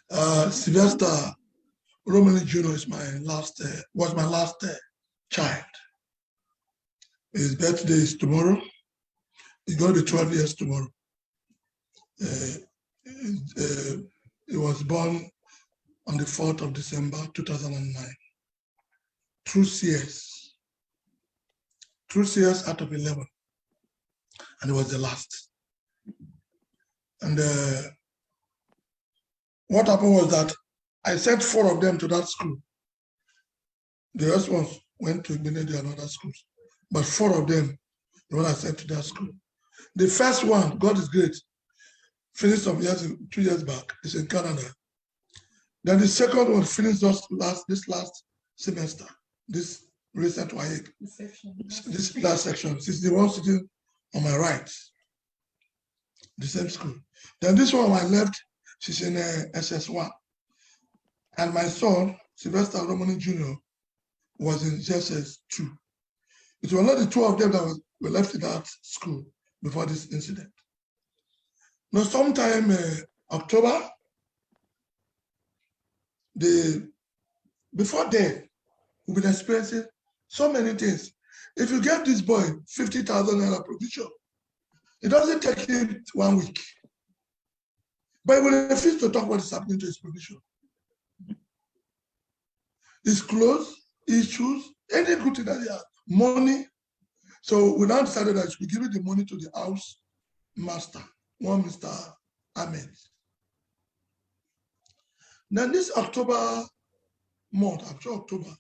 Sylvester Romani Jr. is was my last child. His birthday is tomorrow. He's going to be 12 years tomorrow. He was born on the 4th of December, 2009. Through CS out of 11. And it was the last. And what happened was that I sent 4 of them to that school. The rest ones went to Benedict and other schools. But 4 of them, the one I sent to that school. The first one, God is great, finished some years, 2 years back. It's in Canada. Then the second one finished this last semester, this recent WAEC. This last section. She's the one sitting on my right, the same school. Then this one on my left, she's in SS1. And my son, Sylvester Romani Jr., was in SS2. It was not the 2 of them that were left in that school before this incident. Now, sometime October, before then, we've been experiencing so many things. If you give this boy 50,000 naira provision, it doesn't take him 1 week. But he will refuse to talk what is happening to his provision. His clothes, his shoes, any good thing that he has, money. So we now decided that we give the money to the house master, one Mr. Ahmed. Then this October month, after October,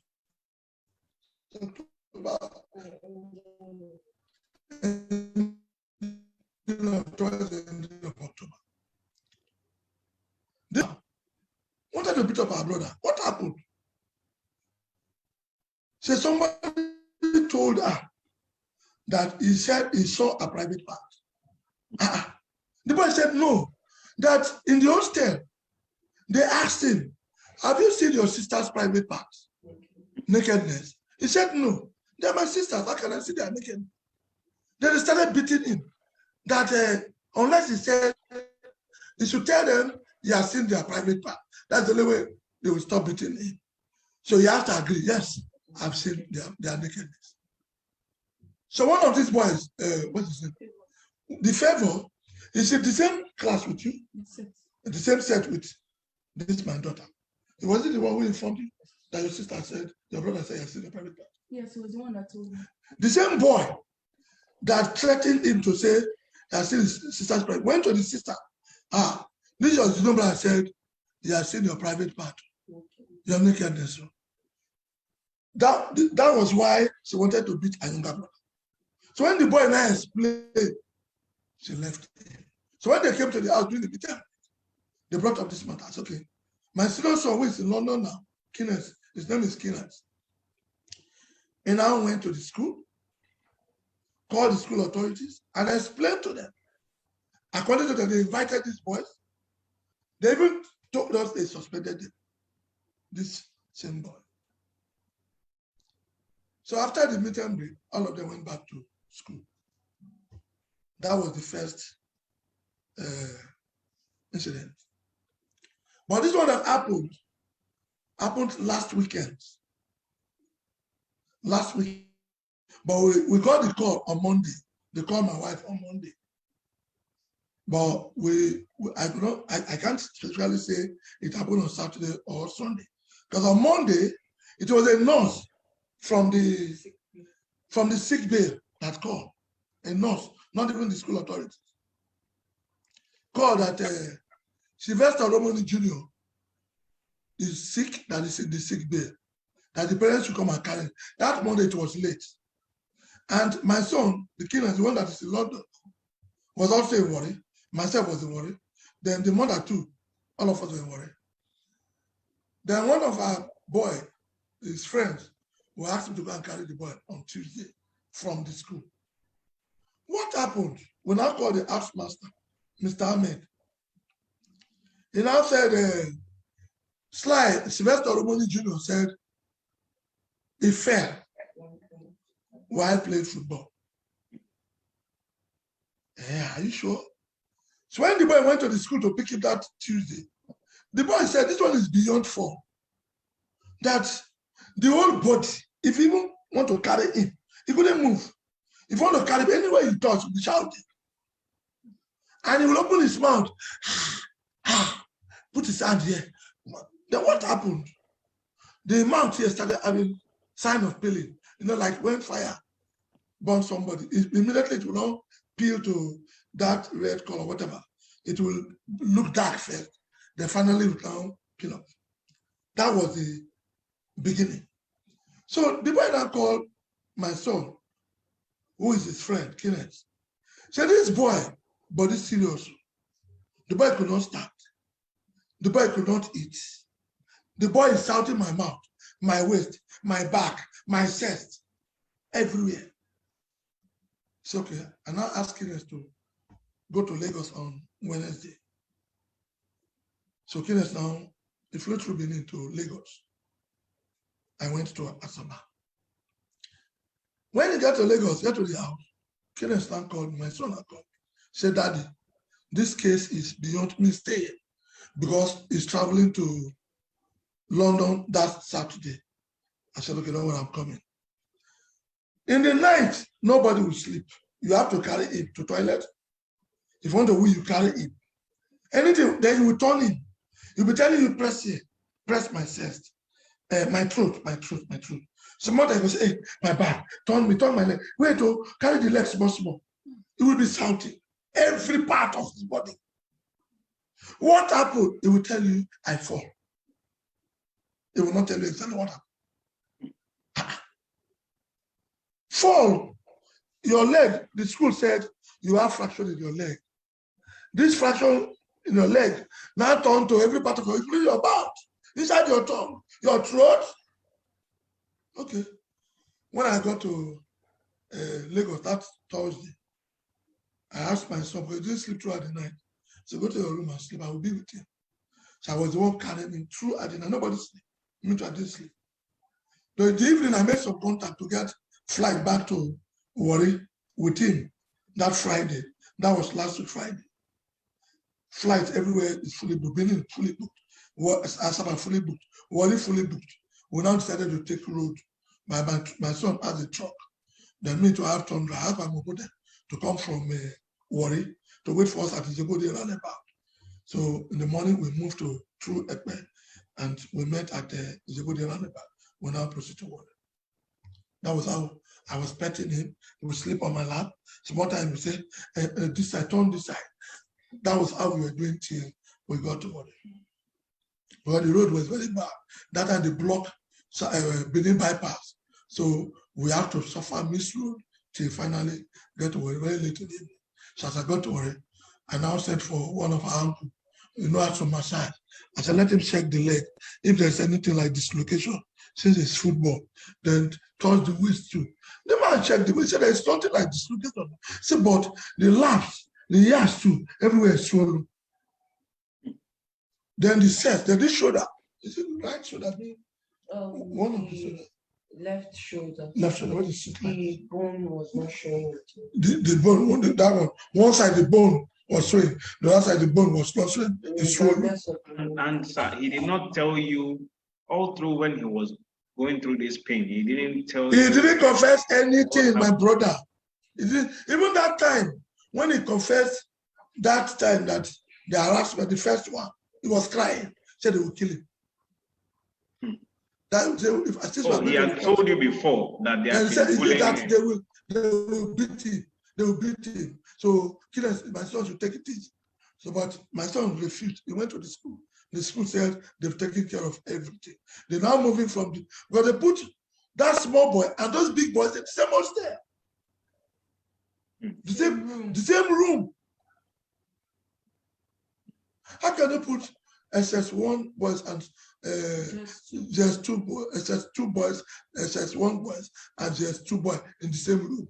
towards the end of October. They wanted to beat up our brother. What happened? So somebody told her that he said he saw a private part. The boy said no, that in the hostel, they asked him, have you seen your sister's private parts? Nakedness. He said no, they're my sisters, how can I see their naked? Then they started beating him, that unless he said, he should tell them he has seen their private part. That's the only way they will stop beating him. So he has to agree, yes, I've seen their nakedness. So one of these boys, what's his name? The Favor, is in the same class with you, the same set with this my daughter. It wasn't the one who informed you that your sister said, your brother said, I've seen the private part. Yes, it was the one that told me. The same boy that threatened him to say, I seen his sister's private, went to the sister. This was the number I said, he has seen your private part, your nakedness. That was why she wanted to beat her younger brother. So when the boy now explained, she left him. So when they came to the house doing the beating, they brought up this matter. I said, okay, my senior son who is in London now, Kenneth, his name is Kenneth. He now went to the school, called the school authorities, and explained to them. According to them, they invited these boys. They even told us they suspended them, this same boy. So after the meet and greet, all of them went back to school. That was the first incident. But this one that happened last weekend. Last week. But we got the call on Monday. They called my wife on Monday. But I can't specifically say it happened on Saturday or Sunday. Because on Monday, it was a nurse from the sick bay that called. A nurse, not even the school authorities. Called that Sylvester Romani Jr. is sick, that is in the sick bay. That the parents should come and carry him. That Monday it was late. And my son, the kid, the one that is in London, was also in worry. Myself was in worry. Then the mother too, all of us were in worry. Then one of our boy, his friends, we asked him to go and carry the boy on Tuesday from the school. What happened? We now called the house master, Mr. Ahmed. He now said, Sylvester Romani Jr. said he fell while playing football. Yeah, are you sure? So when the boy went to the school to pick him that Tuesday, The boy said, this one is beyond 4. That the whole body, if you even want to carry him, he couldn't move. If you want to carry him, anywhere you touch, he'll be shouting. And he will open his mouth, put his hand here. Then what happened? The mouth here started having sign of peeling. Like when fire burns somebody, immediately it will not peel to that red color, whatever. It will look dark first. Then finally it will now peel up. That was the beginning. So the boy now called my son, who is his friend, Kenneth. Said, this boy, body serious. The boy could not start. The boy could not eat. The boy is shouting my mouth, my waist, my back, my chest, everywhere. It's okay. I'm now asking us to go to Lagos on Wednesday. So Kenneth now, he flew through Benin to Lagos. I went to Asaba. When he got to Lagos, got to the house, Kenneth now called me, my son called me. Said, Daddy, this case is beyond me staying because he's traveling to London that Saturday. I said, okay, don't worry, I'm coming. In the night, nobody will sleep. You have to carry him to toilet. If you want to wee, you carry him. Anything, then you will turn him. He'll be telling you, press here, press my chest, my throat. Some more time will say, hey, my back, turn my leg. Wait, carry the legs small. He will be shouting every part of his body. What happened? He will tell you, I fall. He will not tell you exactly what happened. Fall. Your leg, the school said, you have fracture in your leg. This fracture in your leg now turn to every part of your, including your mouth, inside your tongue, your throat. Okay. When I got to Lagos that Thursday, I asked my son, because he didn't sleep throughout the night. So go to your room and sleep. I will be with him. So I was the one carrying him throughout the night. Nobody sleep. Me too, I didn't sleep. So in the evening, I made some contact to get flight back to Warri with him that Friday. That was last week Friday. Flight everywhere is fully booked. Benin fully booked. Asaba fully booked. Warri fully booked. We now decided to take road. My son has a truck. Then me to have Tundra. I have my mobile to come from Warri to wait for us at Izebode roundabout. So in the morning we moved through Ekpe and we met at the Izebode roundabout. We now proceed to Warri. That was how I was petting him. He would sleep on my lap. Sometimes he would say, this side, turn this side. That was how we were doing till we got to Warri. But the road was very bad. That time the block Benin bypass. So we have to suffer miss road till finally get to Warri very late in the evening. So as I got to Warri, I now sent for one of our uncle, how to massage. I said, let him check the leg. If there's anything like dislocation, since it's football, then touch the waist too. The man checked the waist, said there's nothing like dislocation. See, but the laps, the ears too, everywhere is swollen. Then the chest, then the shoulder. Is it the right shoulder? One of the shoulder. Left shoulder. Left shoulder. What is it? The bone was not showing. The bone, that one. One side the bone was swollen. The other side the bone was not swollen. It's swollen. And sir, he did not tell you all through when he was going through this pain. He didn't tell you. He didn't confess anything, my brother. Even that time, when he confessed that time that the harassment, the first one, he was crying. Said they will kill him. He had told you before that they have been bullying him. They will beat him. They will beat him. So my son should take it easy. So, but my son refused. He went to the school. The school said they've taken care of everything. They're now moving from because they put that small boy and those big boys in the same upstairs. The same room. How can they put SS1 boys and just two boys, SS2 boys, SS1 boys, and just two boys in the same room?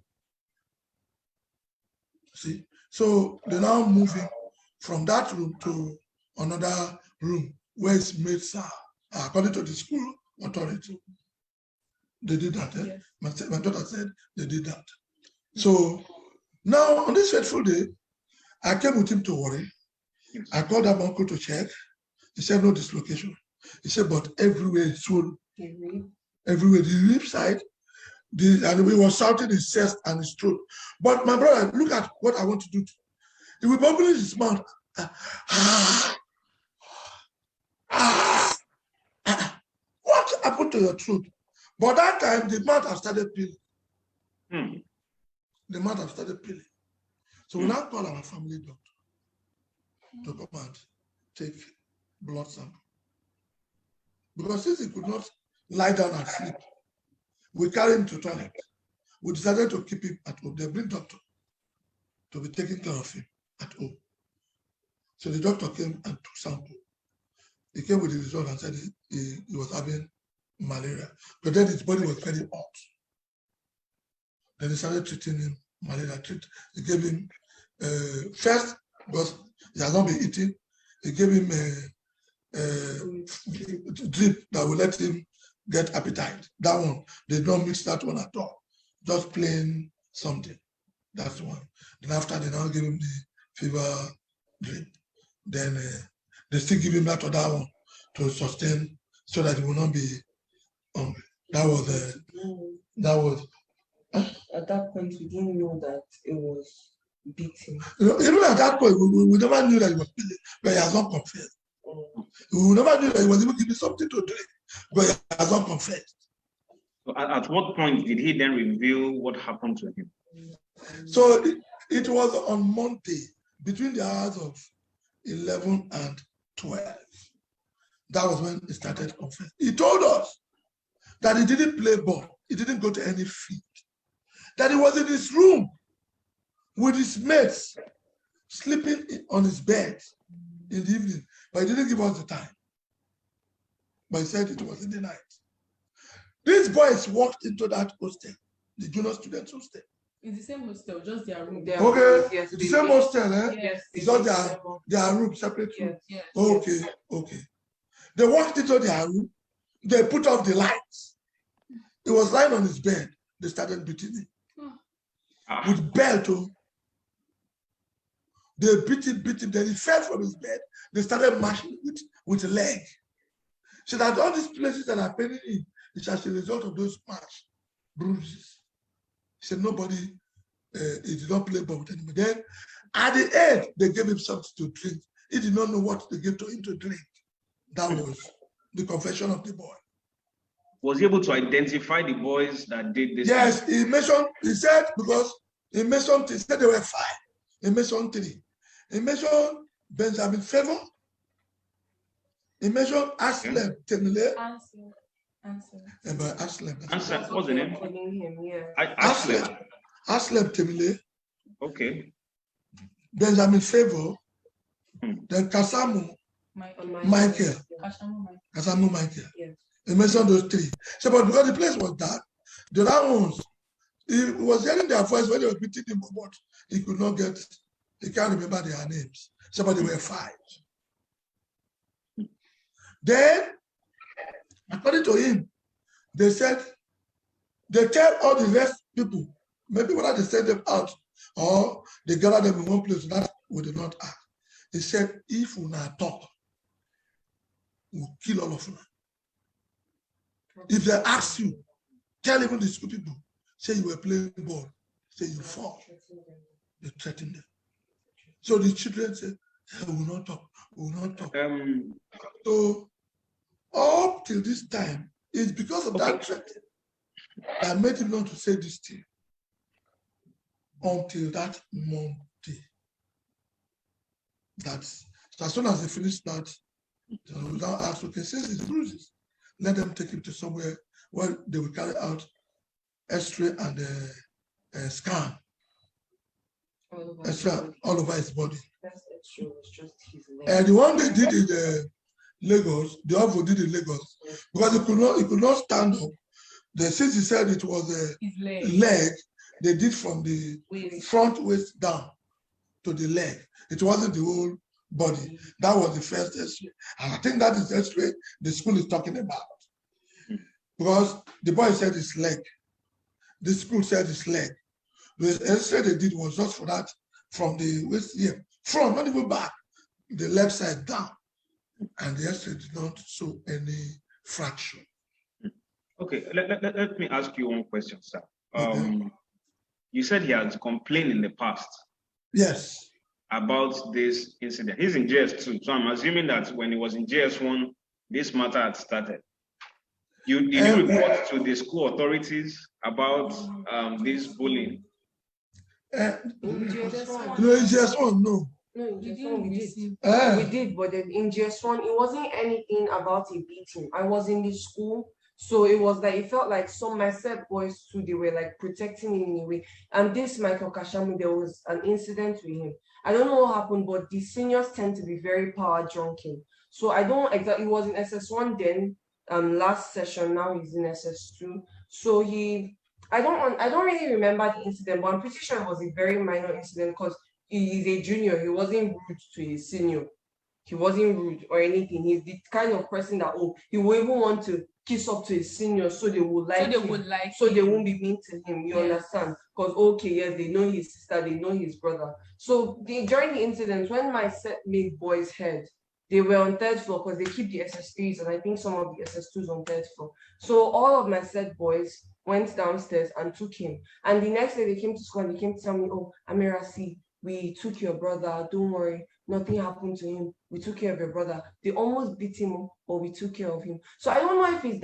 See? So they're now moving from that room to another room where it's made according to the school authority. They did that. Yes. My daughter said they did that. So now on this fateful day, I came with him to Warri. I called up uncle to check. He said no dislocation. He said, but everywhere it's swollen. The Everywhere, the rib side, and we were shouting his chest and his throat. But my brother, look at what I want to do. He will open his mouth. What happened to your throat? But that time, the mouth has started peeling. The mouth has started peeling. So we now call our family doctor to come and take blood sample. Because since he could not lie down and sleep, we carried him to toilet. We decided to keep him at home. They bring doctor to be taking care of him at home. So the doctor came and took sample. He came with the result and said he was having malaria. But then his body was very hot. Then they started treating him malaria. They gave him first, because he has not been eating, they gave him a drip that will let him get appetite. That one, they don't mix that one at all. Just plain something. That's one. Then after, they now give him the fever drip. Then they still give him that other one to sustain so that he will not be hungry. That was At that point, we didn't know that it was beating. Even at that point, we never knew that he was feeling, but he has not confessed. We never knew that he was even giving something to drink, but he has not confessed. So at what point did he then reveal what happened to him? So it was on Monday, between the hours of 11 and 12. That was when he started confessing. He told us that he didn't play ball. He didn't go to any field. That he was in his room with his mates, sleeping on his bed in the evening. But he didn't give us the time. But he said it was in the night. These boys walked into that hostel, the junior students hostel. It's the same hostel, just their room. Okay, Yes, the same hostel, eh? Yes. It's just their room, separate room. Yes. Okay, okay. They walked into their room, they put off the lights. He was lying on his bed. They started beating him with belt. They beat him. Then he fell from his bed. They started mashing with a leg. So that all these places that are paining him, it's as a result of those bruises. He said nobody, he did not play ball with anybody. Then at the end, they gave him something to drink. He did not know what they gave to him to drink. That was the confession of the boy. Was he able to identify the boys that did this? Yes, he said, because he mentioned, he said there were 5. He mentioned 3. He mentioned Benjamin Favor. He mentioned Aslem Temile. Answer, what's the name? Aslem Temile. Okay. Benjamin Favor. Then Kasamu Michael. Kasamu Michael. Yes. He mentioned those 3. So, but because the place was dark, the other ones, he was hearing their voice when they were beating him, but he could not get, he can't remember their names. So, but they were 5. Then, according to him, they said, they tell all the rest people, maybe whether they send them out or they gather them in one place, that we did not ask. He said, if we not talk, we'll kill all of you. If they ask you, tell even the school people, say you were playing ball, say you fall. They threaten them. So the children say, we will not talk, we will not talk. So up till this time, it's because of that threat that made him not to say this thing until that Monday. That's so as soon as they finish that, they will now ask, okay, since it's bruises, let them take him to somewhere where they will carry out X-ray and scan. X-ray all over his body. And the one they did in Lagos, the other did in Lagos, because he could not stand up. Since he said it was a leg, they did from the front waist down to the leg. It wasn't the whole body. That was the first X-ray. And I think that is the X-ray the school is talking about. Because the boy said his leg. The school said his leg. The X-ray they did was just for that, from the waist here, front, not even back, the left side down. and the estate did not show any fraction. Okay, let me ask you one question, sir. Okay. You said he has complained in the past Yes. about this incident. He's in JS2, so I'm assuming that when he was in JS1, this matter had started. Did you report to the school authorities about this bullying? In GS1. No, it's just one, no. No, in We GS1 didn't we did. receive. We did, but then in GS1, it wasn't anything about a beating. I was in the school, so it was like, it felt like some my set boys too, they were like protecting him in a way. And this Michael Kashamu, there was an incident with him. I don't know what happened, but the seniors tend to be very power drunken. So I don't exactly, it was in SS1 then, last session, now he's in SS2. So I don't really remember the incident, but I'm pretty sure it was a very minor incident because he is a junior. He wasn't rude to his senior. He wasn't rude or anything. He's the kind of person that he will even want to kiss up to his senior so they would like him. So they won't be mean to him. You understand? Because okay, yes, they know his sister, they know his brother. So during the incident, when my set mate boys heard, they were on third floor because they keep the SS3s and I think some of the SS2s on third floor. So all of my set boys went downstairs and took him. And the next day they came to school and they came to tell me, oh, Amira, see, we took your brother, don't worry, nothing happened to him. We took care of your brother. They almost beat him, but we took care of him. So I don't know if it's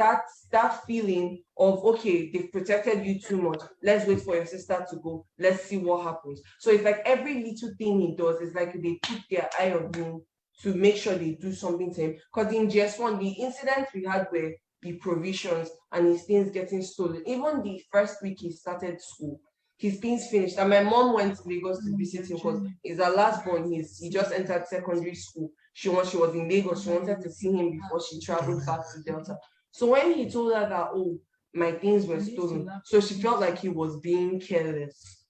that feeling of, okay, they've protected you too much. Let's wait for your sister to go. Let's see what happens. So it's like every little thing he does is like they put their eye on him to make sure they do something to him. Because in GS1, the incidents we had were the provisions and his things getting stolen. Even the first week he started school, his things finished. And my mom went to Lagos to visit him because he's her last born. He just entered secondary school. She was in Lagos. She wanted to see him before she traveled back to Delta. So when he told her that, oh, my things were stolen, so she felt like he was being careless.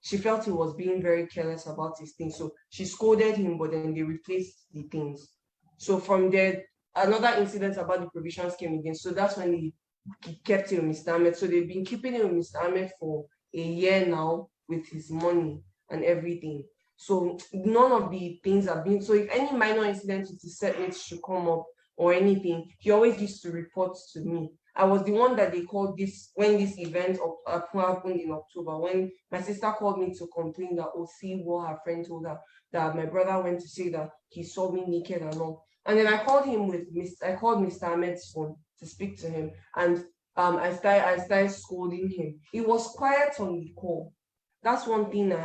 She felt he was being very careless about his things. So she scolded him, but then they replaced the things. So from there, another incident about the provisions came again. So that's when he kept him with Mr. Ahmed. So they've been keeping him with Mr. Ahmed for a year now with his money and everything. So none of the things have been, so if any minor incident with his setmates should come up or anything, he always used to report to me. I was the one that they called this, when this event happened in October, when my sister called me to complain that, oh, see what her friend told her, that my brother went to say that he saw me naked and all. And then I called Mr. Ahmed's phone to speak to him. And I started scolding him. He was quiet on the call. That's one thing I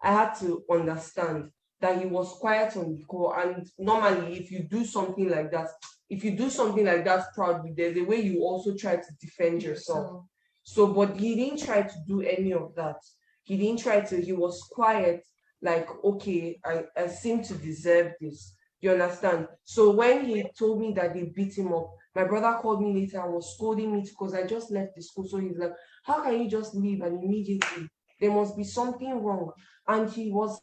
had to understand, that he was quiet on the call. And normally, if you do something like that proudly, there's a way you also try to defend yourself. So, but he didn't try to do any of that. He was quiet, like, okay, I seem to deserve this. You understand? So when he told me that they beat him up, my brother called me later and was scolding me because I just left the school. So he's like, how can you just leave? And immediately, there must be something wrong. And he was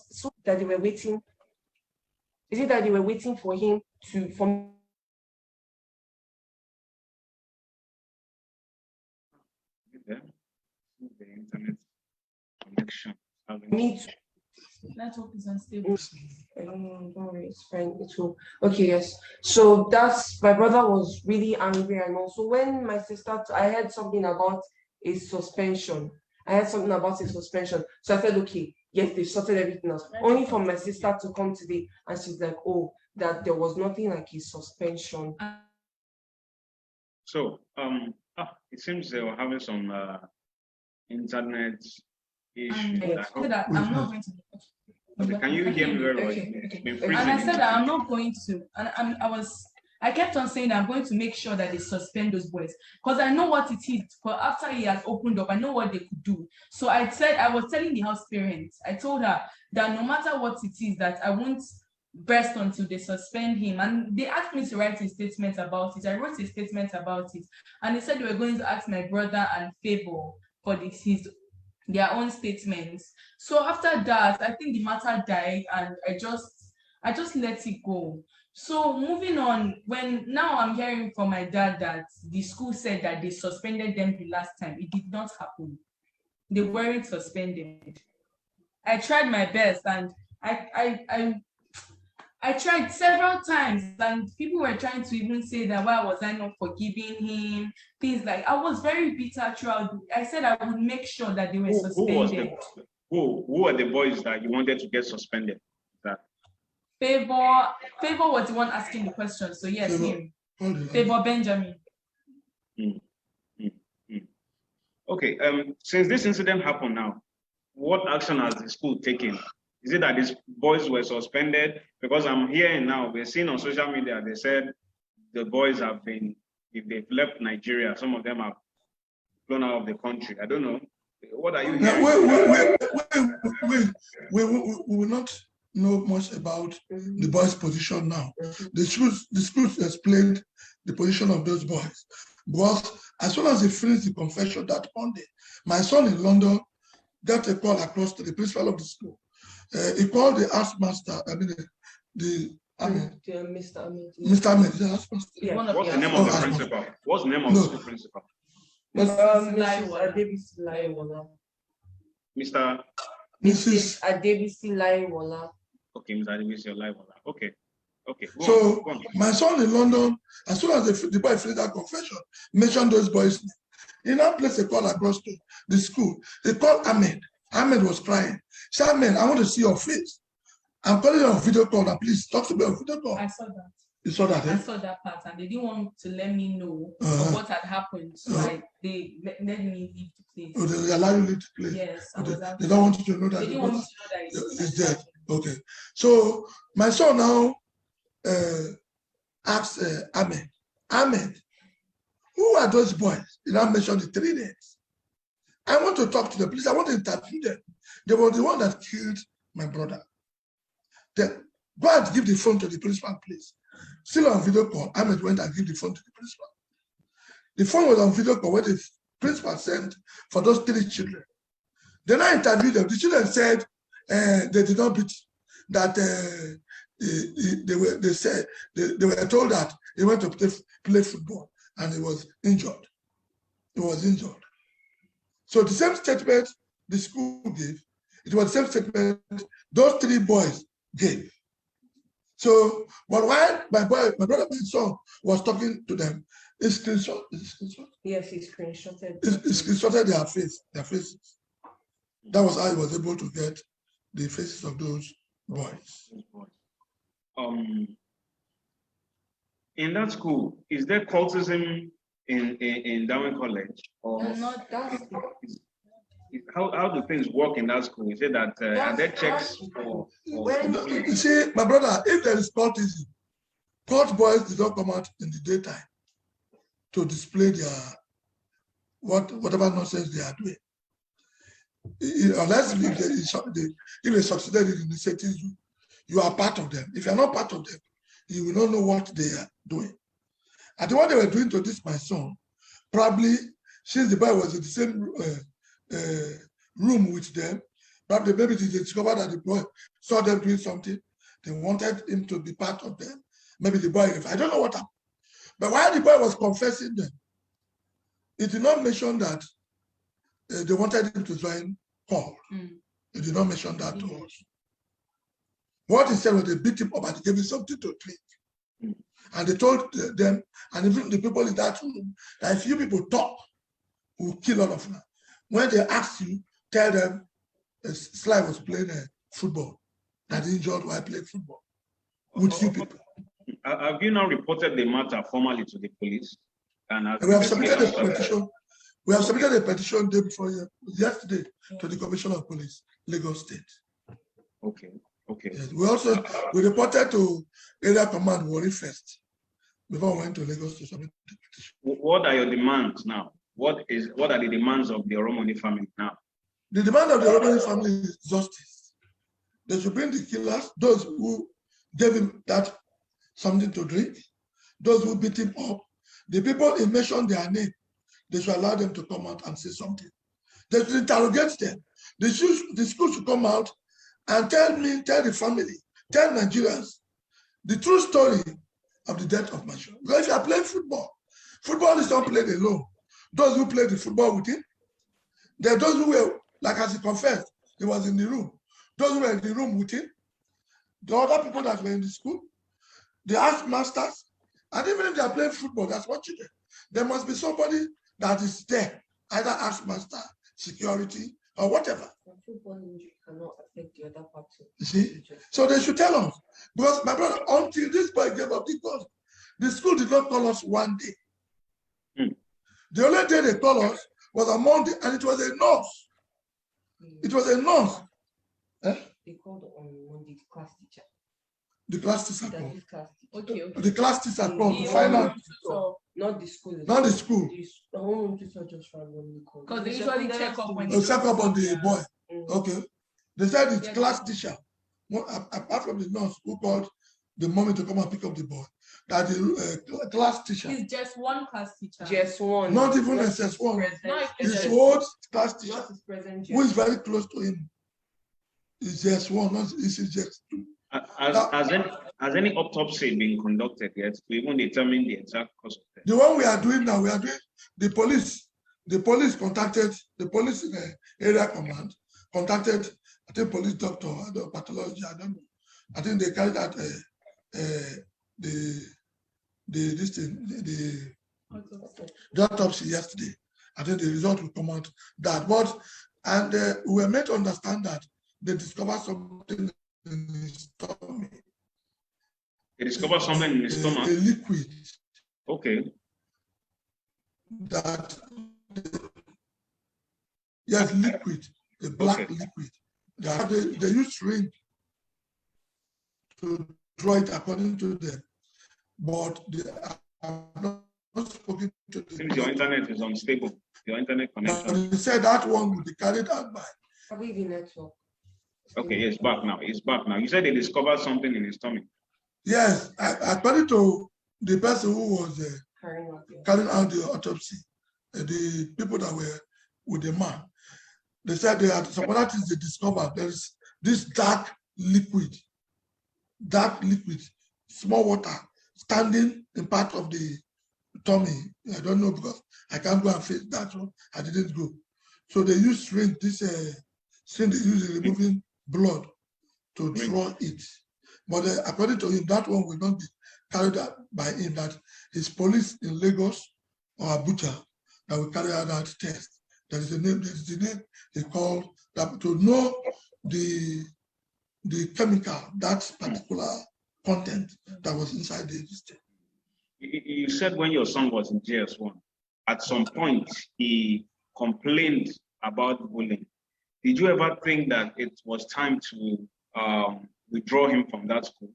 so that they were waiting. Is it that they were waiting for him for The internet connection. me to Network is unstable. I don't know, don't worry, it's fine. It will. Okay, yes. So that's, my brother was really angry, and also when my sister, I heard something about a suspension. So I said, okay, yes, they sorted everything else. Only for my sister to come today, and she's like, oh, that there was nothing like a suspension. So it seems they were having some internet issues. So that I'm not going to. Okay, can you hear me very well? Okay. And I said that I'm not going to, and I kept on saying that I'm going to make sure that they suspend those boys because I know what it is. But after he has opened up, I know what they could do. So I was telling the house parents, I told her that no matter what it is, that I won't burst until they suspend him. And they asked me to write a statement about it. I wrote a statement about it, and they said they were going to ask my brother and Favor for their own statements. So after that, I think the matter died, and I just let it go. So moving on, when now I'm hearing from my dad that the school said that they suspended them the last time. It did not happen. They weren't suspended. I tried my best, and I tried several times, and people were trying to even say that why was I not forgiving him? Things like I was very bitter throughout. I said I would make sure that they were suspended. Who were the boys that you wanted to get suspended? Favor was the one asking the question. So yes, him. Favor Benjamin. Okay. Since this incident happened now, what action has the school taken? Is it that these boys were suspended? Because I'm hearing now, we're seeing on social media, they said the boys have been, if they've left Nigeria, some of them have flown out of the country. I don't know. What are you hearing? We will not know much about the boys' position now. The schools explained the position of those boys. But as soon as they finished the confession that Monday, my son in London got a call across to the principal of the school. He called the housemaster, Mr. Ahmed. Mr. Ahmed, the housemaster. Yeah. What's the name of the principal? What's the name of the principal? Mrs. Adebisi Laiwola. Mrs. Adebisi Laiwola. Okay, Mrs. Adebisi Laiwola. Okay. So my son in London, as soon as the boy finished that confession, mentioned those boys' names. He now placed a call across to the school. They called Ahmed. Ahmed was crying. He said, Ahmed, I want to see your face. I'm calling you on video call. Now, please talk to me on video call. I saw that. You saw that, eh? I saw that part, and they didn't want to let me know of what had happened. So they let me leave the place. Oh, they allow you to leave the place? Yes. They don't want you to know that. They didn't want me to know that it's dead. Okay. So my son now asked Ahmed, who are those boys? He now mentioned the 3 names. I want to talk to them. Please, I want to interview them. They were the one that killed my brother. Then go and give the phone to the principal, please. Still on video call, Ahmed went and gave the phone to the principal. The phone was on video call where the principal sent for those 3 children. Then I interviewed them. The children said they did not beat, that they were told that he went to play football and he was injured. He was injured. So the same statement the school gave, it was the same statement those 3 boys gave. So, but while my brother, my son was talking to them, he screenshot. Yes, he screenshotted. He screenshotted their faces. That was how he was able to get the faces of those boys. In that school, is there cultism in Darwin College, or Not that. how do things work in that school? Is it that are there checks for You see, my brother, if there is cultism, cult boys did not come out in the daytime to display their whatever nonsense they are doing. Unless if they succeeded in initiating you are part of them. If you're not part of them, you will not know what they are doing. And the one they were doing to this, my son, probably since the boy was in the same room with them, probably maybe they discovered that the boy saw them doing something. They wanted him to be part of them. Maybe the boy, I don't know what happened. But while the boy was confessing them, it did not mention that they wanted him to join Paul. It did not mention that to us. What he said was they beat him up and they gave him something to drink. And they told them, and even the people in that room, that if you people talk, we'll kill all of them. When they ask you, tell them Sly was playing football, that he injured while playing football with you people. Have you now reported the matter formally to the police? And we have submitted a petition. We have submitted a petition day before yesterday to the Commissioner of Police, Lagos State. Okay. Yes. We reported to Area Command Warri first before we went to Lagos to submit the petition. What are your demands now? What are the demands of the Oromoni family now? The demand of the Oromoni family is justice. They should bring the killers, those who gave him that something to drink, those who beat him up. The people he mentioned their name, they should allow them to come out and say something. They should interrogate them. The school should come out and tell the family, tell Nigerians the true story of the death of my son. Because if you are playing football, football is not played alone. Those who played the football with him, there are those who were, like as he confessed, he was in the room. Those who were in the room with him, the other people that were in the school, they asked masters, and even if they are playing football, that's what you do. There must be somebody that is there, either ask master, security, or whatever. Football injury cannot affect the other party. You see? So they should tell us. Because my brother, until this boy gave up, because the school did not call us one day. The only day they called us was on Monday, and it was a nurse. It was a nurse. They called on Monday the class teacher. The class teacher called. Okay. The class teacher called to find out. Not the school. Not the school. The home teacher just randomly called. Because they usually check up when They check up on the boy. Mm. Okay. They said it's class teacher. Well, apart from the nurse who called the mommy to come and pick up the boy, that the class teacher. He's just one class teacher. Just one. Not even SS1. His old class teacher, who is very close to him, is just one, not is just two. Has any autopsy been conducted yet to even determine the exact cause of death? The one we are doing now, we are doing the police. The police contacted the police in the area command, contacted, I think, police doctor, the pathology, I don't know. I think they carried out the autopsy yesterday. I think the result will come out that. But and we were made to understand that they discovered something in his stomach. They discovered something in his stomach? A liquid. Okay. That, yes, liquid, a black liquid. That they use syringe to draw it according to them. But they are not spoken to them. Since your internet is unstable, your internet connection. But they said that one will be carried out by. Probably the network. Okay, it's back now. It's back now. You said they discovered something in his stomach. Yes, according to the person who was carrying out the autopsy, the people that were with the man, they said they had some other things they discovered. There is this dark liquid, small water, standing in part of the tummy. I don't know because I can't go and face that one. I didn't go. So they used syringe, syringe they use in removing blood to draw it. But according to him, that one will not be carried out by him, that his police in Lagos or Abuja that will carry out that test. That is the name they called that to know the chemical, that particular content that was inside the system. You said when your son was in GS1, at some point he complained about bullying. Did you ever think that it was time to withdraw him from that school?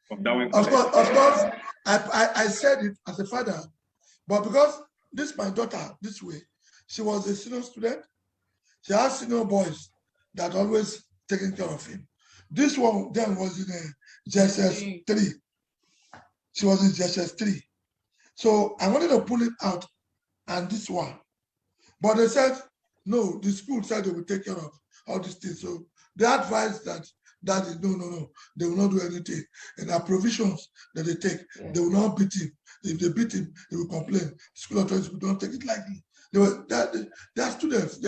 From that one? Of course, I said it as a father, but because this my daughter this way, she was a senior student. She has senior boys that always taking care of him. This one then was in a JSS 3. She was in JSS 3. So I wanted to pull it out and this one. But they said, no, the school said they will take care of all these things. So they advised that no, they will not do anything. And our provisions that they take, they will not beat him. If they beat him, he will complain. School authorities will not take it lightly. They are students.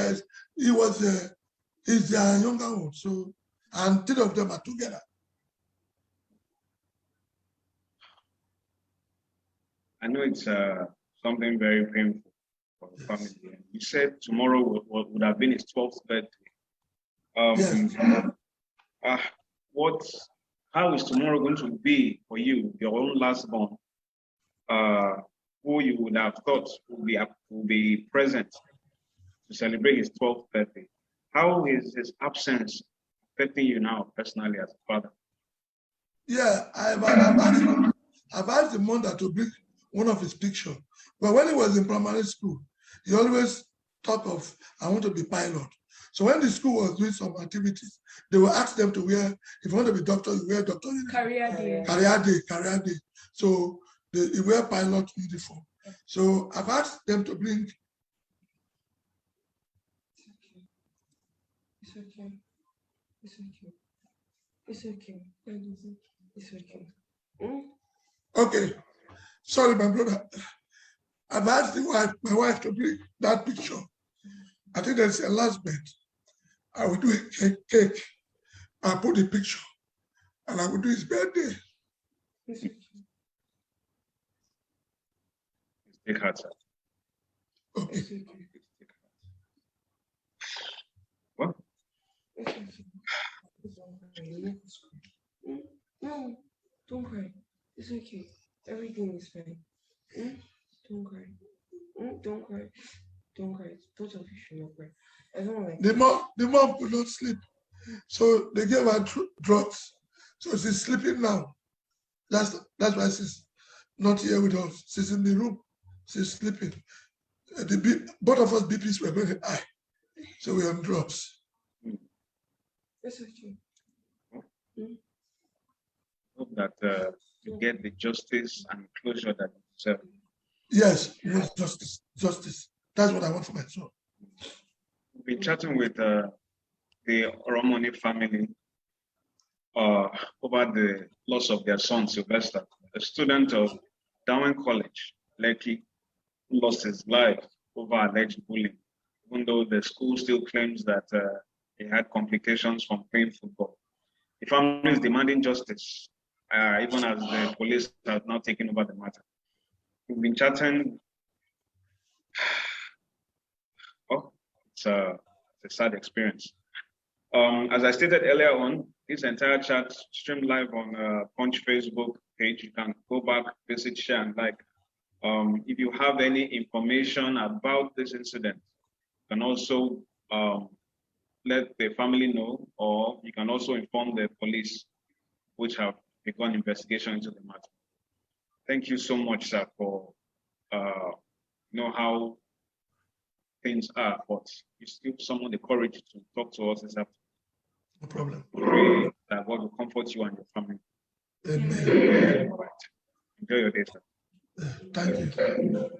He's their younger one. So, and 3 of them are together. I know it's something very painful for the family. You said tomorrow would have been his 12th birthday. Yes. How is tomorrow going to be for you, your own last born, who you would have thought will be present to celebrate his 12th birthday? How is his absence affecting you now personally as a father? Yeah, I've asked the mother to bring one of his pictures. But when he was in primary school, he always thought of, I want to be pilot. So when the school was doing some activities, they will ask them to wear, if you want to be doctor, you wear doctor uniform. Career day. So they wear pilot uniform. So I've asked them to bring. It's okay. It's okay. It's okay. It's okay. Okay. Sorry, my brother. I've asked my wife to bring that picture. I think that's a last bet. I will do a cake. I'll put the picture. And I will do his birthday. Take heart, sir. Okay. What? No, don't cry. It's okay. Everything is fine. Don't cry. Don't cry. Don't cry. Both of you should not cry. I don't like the mom could not sleep. So they gave her drugs. So she's sleeping now. That's why she's not here with us. She's in the room. She's sleeping. Both of us BPs were very high. So we're on drugs. It's okay. Hope that you get the justice and closure that you deserve. Yes, justice. Justice. That's what I want for my son. We've been chatting with the Oromoni family over the loss of their son, Sylvester, a student of Darwin College, Lekki, who lost his life over alleged bullying, even though the school still claims that he had complications from playing football. The family is demanding justice, even as the police have now taken over the matter. We've been chatting. Oh, it's a sad experience. As I stated earlier on, this entire chat streamed live on Punch Facebook page. You can go back, visit, share, and like. If you have any information about this incident, you can also let the family know, or you can also inform the police, which have begun investigation into the matter. Thank you so much, sir, for know how things are, but you still summon the courage to talk to us this afternoon. No problem. Pray that God will comfort you and your family. Amen. All right. Enjoy your day, sir. Thank you.